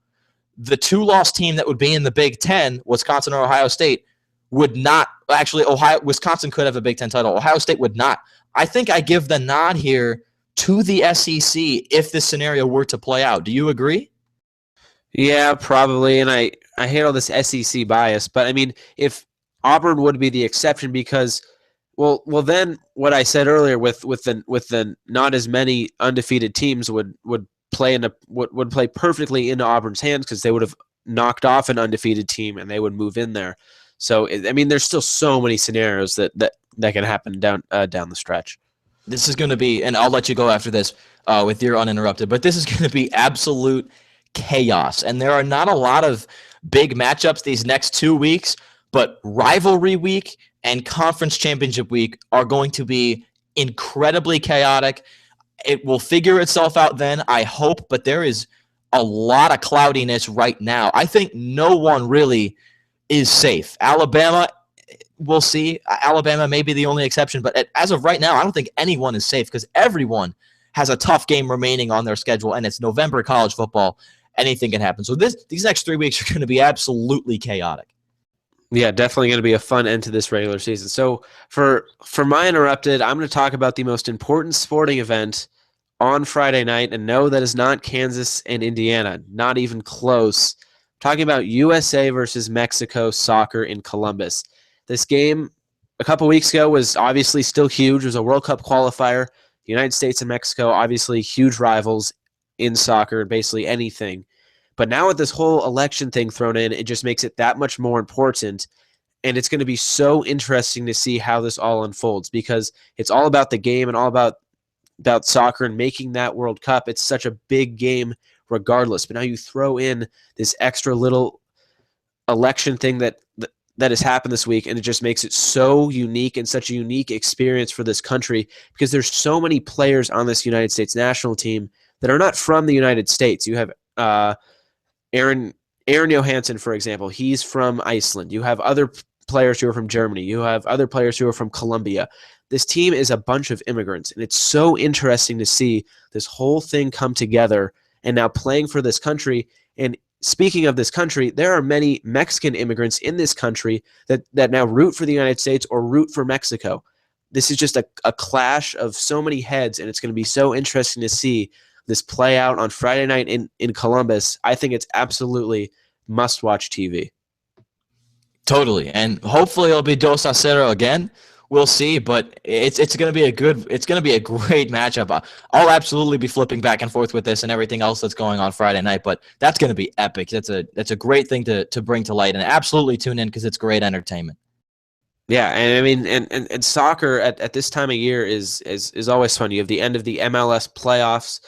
The 2-loss team that would be in the Big Ten, Wisconsin or Ohio State, would not. Actually, Wisconsin could have a Big Ten title. Ohio State would not. I think I give the nod here to the SEC if this scenario were to play out. Do you agree? Yeah, probably. And I hate all this SEC bias, but I mean, if Auburn would be the exception because, well, then what I said earlier with the not as many undefeated teams would play perfectly into Auburn's hands because they would have knocked off an undefeated team and they would move in there. So I mean, there's still so many scenarios that can happen down the stretch. This is going to be, and I'll let you go after this with your uninterrupted, but this is going to be absolute chaos. And there are not a lot of big matchups these next 2 weeks, but rivalry week and conference championship week are going to be incredibly chaotic. It will figure itself out then, I hope, but there is a lot of cloudiness right now. I think no one really is safe. Alabama, we'll see. Alabama may be the only exception, but as of right now, I don't think anyone is safe because everyone has a tough game remaining on their schedule, and it's November college football. Anything can happen. So these next 3 weeks are going to be absolutely chaotic. Yeah, definitely going to be a fun end to this regular season. So for my interrupted, I'm going to talk about the most important sporting event on Friday night, and no, that is not Kansas and Indiana, not even close. I'm talking about USA versus Mexico soccer in Columbus. This game a couple weeks ago was obviously still huge. It was a World Cup qualifier. The United States and Mexico, obviously huge rivals in soccer, basically anything. But now with this whole election thing thrown in, it just makes it that much more important. And it's going to be so interesting to see how this all unfolds because it's all about the game and all about soccer and making that World Cup. It's such a big game regardless. But now you throw in this extra little election thing that has happened this week, and it just makes it so unique and such a unique experience for this country because there's so many players on this United States national team that are not from the United States. You have Aaron Johansson, for example. He's from Iceland. You have other players who are from Germany. You have other players who are from Colombia. This team is a bunch of immigrants, and it's so interesting to see this whole thing come together and now playing for this country. And speaking of this country, there are many Mexican immigrants in this country that now root for the United States or root for Mexico. This is just a clash of so many heads, and it's going to be so interesting to see this play out on Friday night in Columbus. I think it's absolutely must-watch TV. Totally, and hopefully it'll be 2-0 again. We'll see, but it's going to be a great matchup. I'll absolutely be flipping back and forth with this and everything else that's going on Friday night, but that's going to be epic. That's a great thing to bring to light, and absolutely tune in because it's great entertainment. Yeah, and I mean, and soccer at this time of year is always fun. You have the end of the MLS playoffs.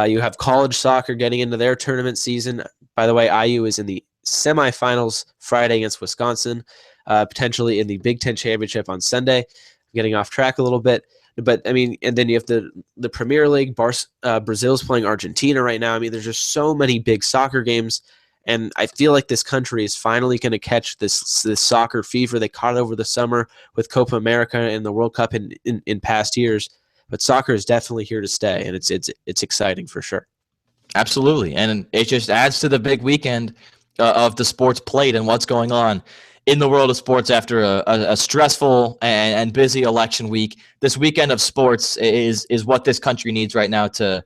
You have college soccer getting into their tournament season. By the way, IU is in the semifinals Friday against Wisconsin, potentially in the Big Ten championship on Sunday. Getting off track a little bit, but I mean, and then you have the Premier League. Brazil's playing Argentina right now. I mean, there's just so many big soccer games. And I feel like this country is finally going to catch this soccer fever. They caught it over the summer with Copa America and the World Cup in past years. But soccer is definitely here to stay, and it's exciting for sure. Absolutely, and it just adds to the big weekend of the sports plate and what's going on in the world of sports after a stressful and busy election week. This weekend of sports is what this country needs right now to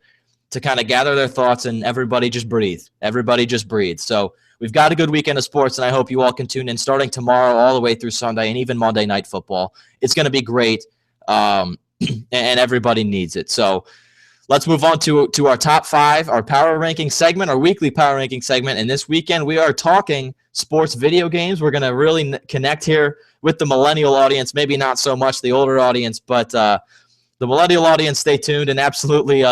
kind of gather their thoughts and everybody just breathe. Everybody just breathe. So we've got a good weekend of sports, and I hope you all can tune in starting tomorrow all the way through Sunday and even Monday Night Football. It's going to be great, and everybody needs it. So let's move on to our top five, our power ranking segment, our weekly power ranking segment. And this weekend we are talking sports video games. We're going to really connect here with the millennial audience, maybe not so much the older audience, but the millennial audience, stay tuned and absolutely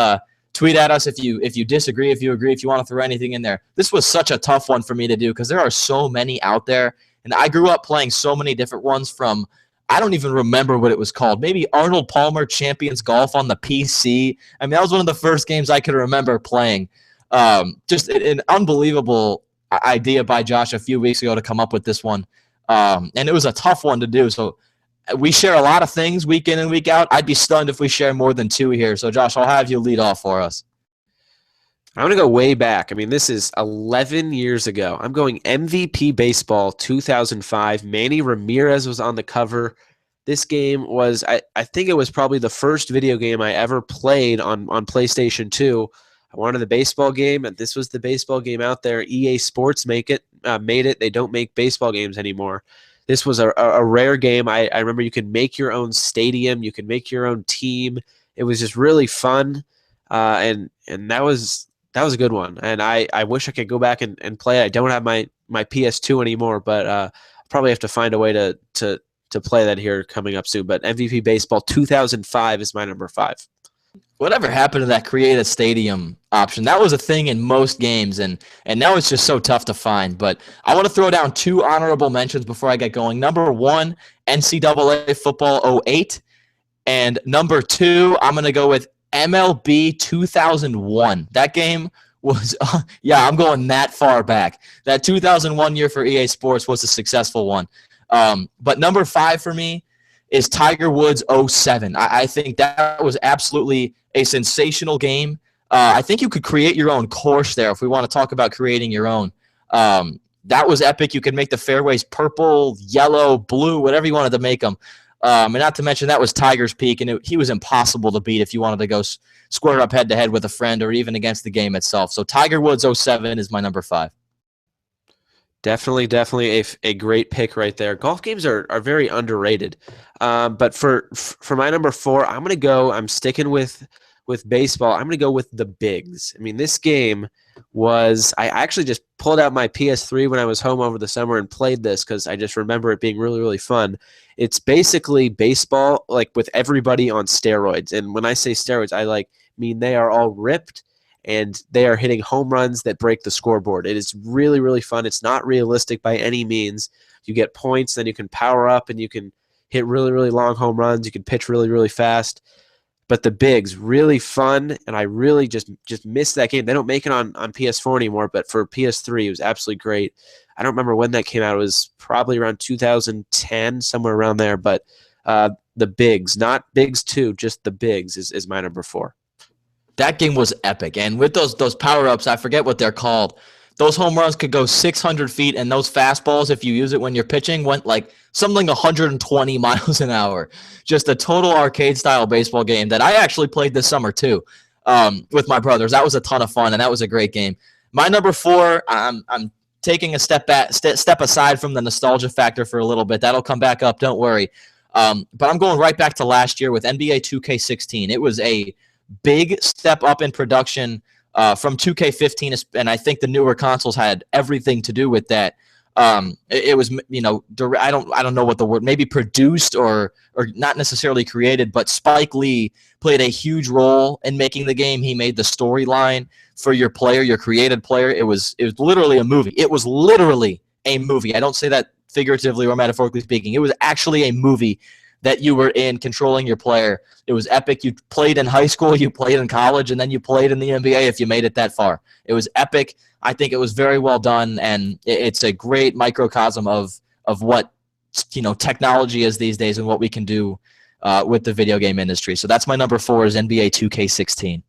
tweet at us if you disagree, if you agree, if you want to throw anything in there. This was such a tough one for me to do because there are so many out there, and I grew up playing so many different ones from, I don't even remember what it was called. Maybe Arnold Palmer Champions Golf on the PC. I mean, that was one of the first games I could remember playing. Just an unbelievable idea by Josh a few weeks ago to come up with this one. And it was a tough one to do. So we share a lot of things week in and week out. I'd be stunned if we share more than two here. So, Josh, I'll have you lead off for us. I'm going to go way back. I mean, this is 11 years ago. I'm going MVP Baseball 2005. Manny Ramirez was on the cover. This game was, I think it was probably the first video game I ever played on PlayStation 2. I wanted the baseball game, and this was the baseball game out there. EA Sports made it. They don't make baseball games anymore. This was a rare game. I remember you could make your own stadium. You could make your own team. It was just really fun, and that was a good one. And I wish I could go back and play it. I don't have my PS2 anymore, but I'll probably have to find a way to play that here coming up soon. But MVP Baseball 2005 is my number 5. Whatever happened to that create a stadium option? That was a thing in most games, and now it's just so tough to find. But I want to throw down 2 honorable mentions before I get going. Number 1, NCAA Football 08. And number 2, I'm going to go with MLB 2001. That game was, I'm going that far back. That 2001 year for EA Sports was a successful one. But number 5 for me is Tiger Woods 07. I think that was absolutely a sensational game. I think you could create your own course there if we want to talk about creating your own. That was epic. You could make the fairways purple, yellow, blue, whatever you wanted to make them. And not to mention that was Tiger's peak, and he was impossible to beat if you wanted to go square up head-to-head with a friend or even against the game itself. So Tiger Woods 07 is my number 5. Definitely a great pick right there. Golf games are very underrated. But for my number 4, I'm sticking with baseball. I'm going to go with the Bigs. I mean, this game was, I actually just pulled out my PS3 when I was home over the summer and played this because I just remember it being really, really fun. It's basically baseball, like with everybody on steroids. And when I say steroids, I mean they are all ripped and they are hitting home runs that break the scoreboard. It is really, really fun. It's not realistic by any means. You get points, then you can power up and you can hit really, really long home runs. You can pitch really, really fast. But the Bigs, really fun, and I really just missed that game. They don't make it on PS4 anymore, but for PS3, it was absolutely great. I don't remember when that came out. It was probably around 2010, somewhere around there. But the Bigs, not Bigs 2, just the Bigs is my number 4. That game was epic. And with those power-ups, I forget what they're called, those home runs could go 600 feet, and those fastballs, if you use it when you're pitching, went like something 120 miles an hour. Just a total arcade-style baseball game that I actually played this summer too with my brothers. That was a ton of fun, and that was a great game. My number 4, I'm taking a step aside from the nostalgia factor for a little bit. That'll come back up, don't worry. But I'm going right back to last year with NBA 2K16. It was a big step up in production from 2K15, and I think the newer consoles had everything to do with that. It was, I don't know what the word, maybe produced or not necessarily created, but Spike Lee played a huge role in making the game. He made the storyline for your player, your created player. It was literally a movie. It was literally a movie. I don't say that figuratively or metaphorically speaking. It was actually a movie that you were in, controlling your player. It was epic. You played in high school, you played in college, and then you played in the NBA if you made it that far. It was epic. I think it was very well done, and it's a great microcosm of what technology is these days and what we can do with the video game industry. So that's my number 4 is NBA 2K16.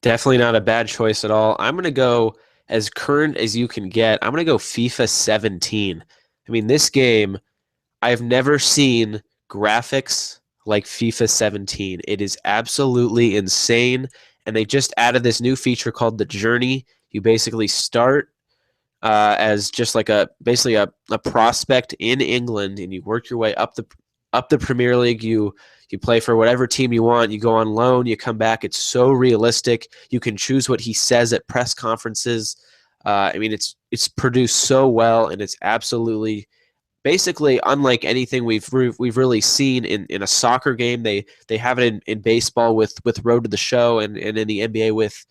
Definitely not a bad choice at all. I'm going to go as current as you can get. I'm going to go FIFA 17. I mean, this game, I've never seen graphics like FIFA 17. It is absolutely insane, and they just added this new feature called the Journey. You basically start as just like basically a prospect in England, and you work your way up the Premier League. You play for whatever team you want. You go on loan. You come back. It's so realistic. You can choose what he says at press conferences. I mean, it's produced so well, and it's absolutely basically unlike anything we've really seen in a soccer game. They have it in baseball with Road to the Show, and in the NBA with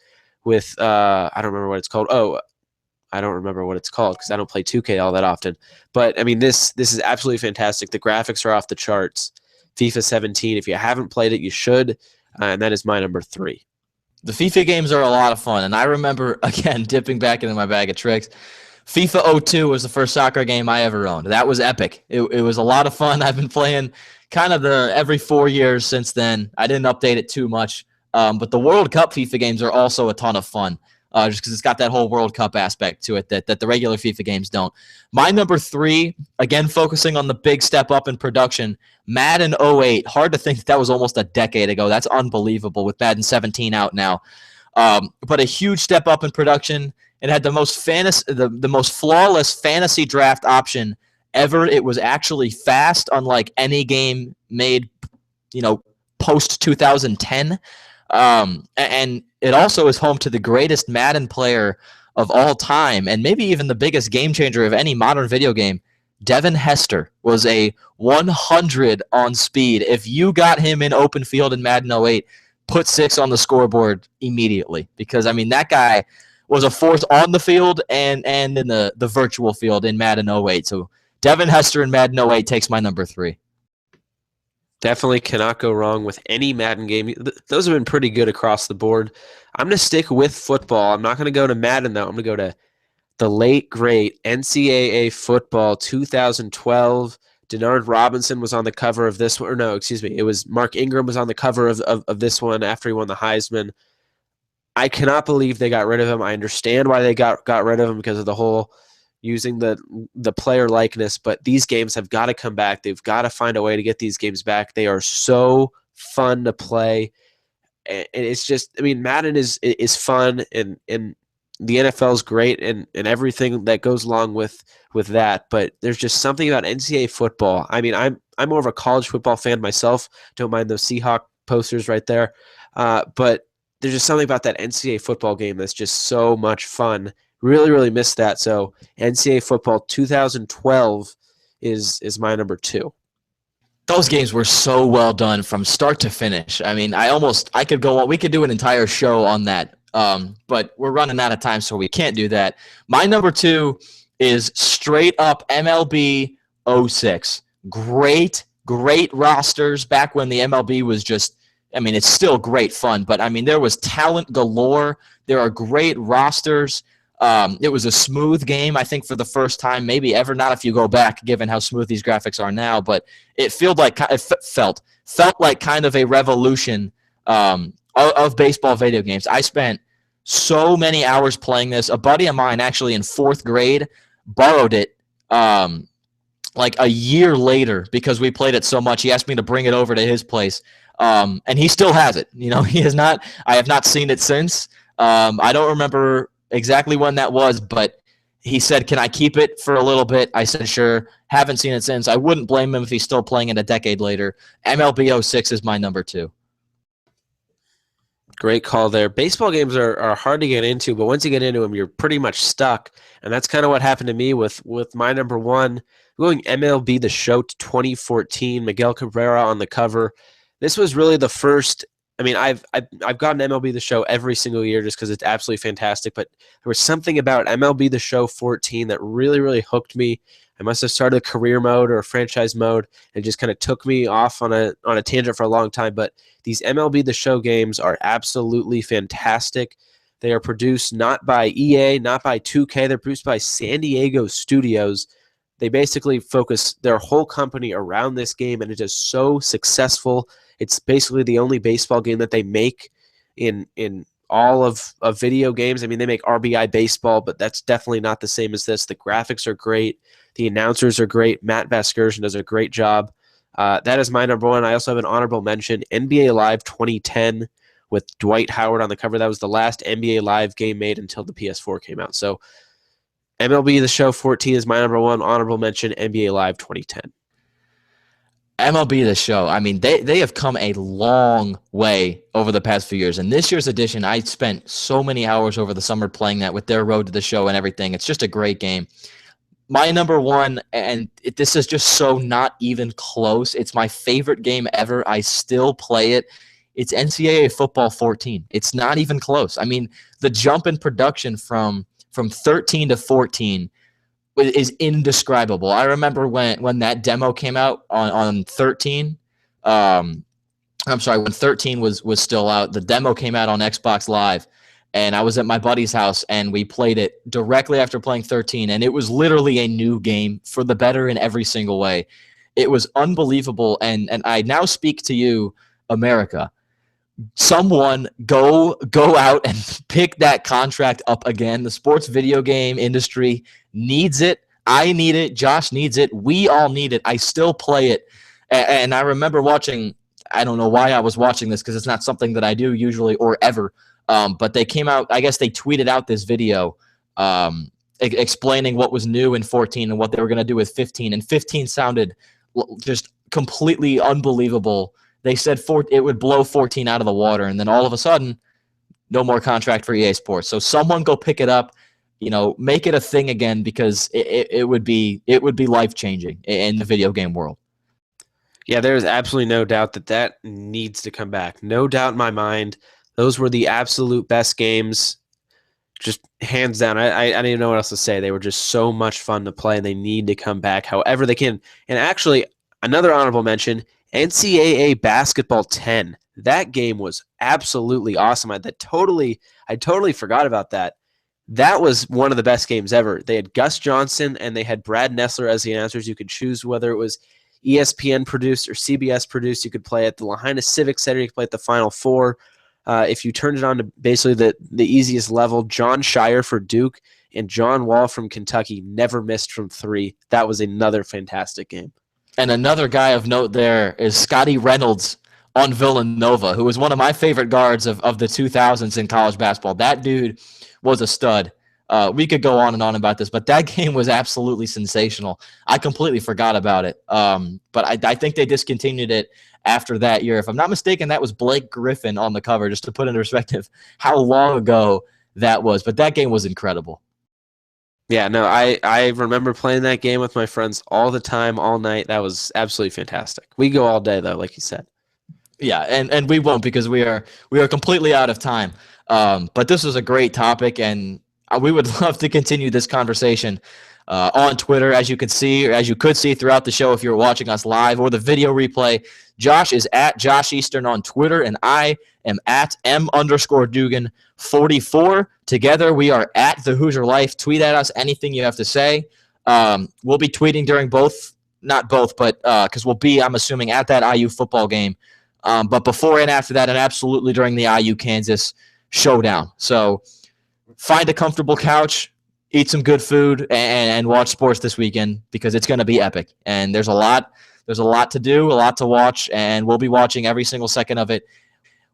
I don't remember what it's called. I don't remember what it's called because I don't play 2K all that often. But I mean, this is absolutely fantastic. The graphics are off the charts. FIFA 17. If you haven't played it, you should, and that is my number 3. The FIFA games are a lot of fun, and I remember, again, dipping back into my bag of tricks. FIFA 02 was the first soccer game I ever owned. That was epic. It was a lot of fun. I've been playing kind of every 4 years since then. I didn't update it too much, but the World Cup FIFA games are also a ton of fun, just because it's got that whole World Cup aspect to it that the regular FIFA games don't. My number 3, again, focusing on the big step up in production, Madden 08. Hard to think that was almost a decade ago. That's unbelievable with Madden 17 out now. But a huge step up in production. It had the most flawless fantasy draft option ever. It was actually fast, unlike any game made, post 2010. And it also is home to the greatest Madden player of all time, and maybe even the biggest game changer of any modern video game. Devin Hester was a 100 on speed. If you got him in open field in Madden 08, put 6 on the scoreboard immediately, because I mean that guy was a force on the field and in the virtual field in Madden 08. So Devin Hester in Madden 08 takes my number 3. Definitely cannot go wrong with any Madden game. Those have been pretty good across the board. I'm going to stick with football. I'm not going to go to Madden, though. I'm going to go to the late, great NCAA football 2012. Denard Robinson was on the cover of this one. Or no, excuse me. It was Mark Ingram was on the cover of this one after he won the Heisman. I cannot believe they got rid of him. I understand why they got rid of him because of the whole using the player likeness, but these games have got to come back. They've got to find a way to get these games back. They are so fun to play. And it's just, I mean, Madden is fun, and the NFL is great, and everything that goes along with that. But there's just something about NCAA football. I mean, I'm more of a college football fan myself. Don't mind those Seahawk posters right there. But there's just something about that NCAA football game that's just so much fun. Really, really missed that. So NCAA football 2012 is my number 2. Those games were so well done from start to finish. I mean, I could go on. We could do an entire show on that, but we're running out of time, so we can't do that. My number 2 is straight up MLB 06. Great rosters back when the MLB was just, I mean, it's still great fun, but I mean, there was talent galore. There are great rosters. It was a smooth game, I think, for the first time, maybe ever. Not if you go back, given how smooth these graphics are now, but it felt like kind of a revolution of baseball video games. I spent so many hours playing this. A buddy of mine, actually in 4th grade, borrowed it like a year later because we played it so much. He asked me to bring it over to his place, and he still has it. He has not. I have not seen it since. I don't remember exactly when that was, but he said, "Can I keep it for a little bit?" I said, "Sure." Haven't seen it since. I wouldn't blame him if he's still playing it a decade later. MLB 06 is my number 2. Great call there. Baseball games are hard to get into, but once you get into them, you're pretty much stuck. And that's kind of what happened to me with my number one. Going MLB The Show to 2014, Miguel Cabrera on the cover. This was really the first. I mean, I've gotten MLB The Show every single year just because it's absolutely fantastic. But there was something about MLB The Show 14 that really, really hooked me. I must have started a career mode or a franchise mode and just kind of took me off on a tangent for a long time. But these MLB The Show games are absolutely fantastic. They are produced not by EA, not by 2K. They're produced by San Diego Studios. They basically focus their whole company around this game, and it is so successful. It's basically the only baseball game that they make in all of video games. I mean, they make RBI Baseball, but that's definitely not the same as this. The graphics are great. The announcers are great. Matt Vasgersian does a great job. That is my number one. I also have an honorable mention, NBA Live 2010 with Dwight Howard on the cover. That was the last NBA Live game made until the PS4 came out. So MLB The Show 14 is my number one. Honorable mention, NBA Live 2010. MLB The Show, I mean, they have come a long way over the past few years. And this year's edition, I spent so many hours over the summer playing that with their Road to the Show and everything. It's just a great game. My number one, and this is just so not even close. It's my favorite game ever. I still play it. It's NCAA Football 14. It's not even close. I mean, the jump in production from 13 to 14 is indescribable. I remember when that demo came out on 13. I'm sorry, when 13 was still out, the demo came out on Xbox Live. And I was at my buddy's house, and we played it directly after playing 13, and it was literally a new game for the better in every single way. It was unbelievable, and I now speak to you, America. Someone go out and pick that contract up again. The sports video game industry needs it. I need it. Josh needs it. We all need it. I still play it, and I remember watching. I don't know why I was watching this because it's not something that I do usually or ever. But they came out, I guess they tweeted out this video explaining what was new in 14 and what they were going to do with 15. And 15 sounded just completely unbelievable. They said it would blow 14 out of the water. And then all of a sudden, no more contract for EA Sports. So someone go pick it up, make it a thing again because it would be life-changing in the video game world. Yeah, there is absolutely no doubt that needs to come back. No doubt in my mind. Those were the absolute best games, just hands down. I don't even know what else to say. They were just so much fun to play, and they need to come back however they can. And actually, another honorable mention, NCAA Basketball 10. That game was absolutely awesome. I totally forgot about that. That was one of the best games ever. They had Gus Johnson, and they had Brad Nessler as the announcers. You could choose whether it was ESPN produced or CBS produced. You could play at the Lahaina Civic Center. You could play at the Final Four. If you turned it on to basically the easiest level, John Shire for Duke and John Wall from Kentucky never missed from three. That was another fantastic game. And another guy of note there is Scotty Reynolds on Villanova, who was one of my favorite guards of the 2000s in college basketball. That dude was a stud. We could go on and on about this, but that game was absolutely sensational. I completely forgot about it. But I think they discontinued it after that year. If I'm not mistaken, that was Blake Griffin on the cover, just to put into perspective how long ago that was. But that game was incredible. Yeah, no, I remember playing that game with my friends all the time, all night. That was absolutely fantastic. We go all day, though, like you said. Yeah, and we won't because we are completely out of time. But this was a great topic, and we would love to continue this conversation on Twitter, as you could see throughout the show if you're watching us live or the video replay. Josh is at Josh Eastern on Twitter, and I am at M_Dugan44. Together, we are at the Hoosier Life. Tweet at us anything you have to say. We'll be tweeting during not both, but because we'll be, I'm assuming, at that IU football game. But before and after that, and absolutely during the IU-Kansas showdown. So find a comfortable couch, eat some good food, and watch sports this weekend because it's going to be epic. And there's a lot to do, a lot to watch, and we'll be watching every single second of it.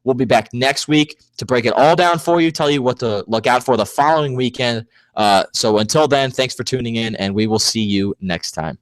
We'll be back next week to break it all down for you, tell you what to look out for the following weekend. So until then, thanks for tuning in, and we will see you next time.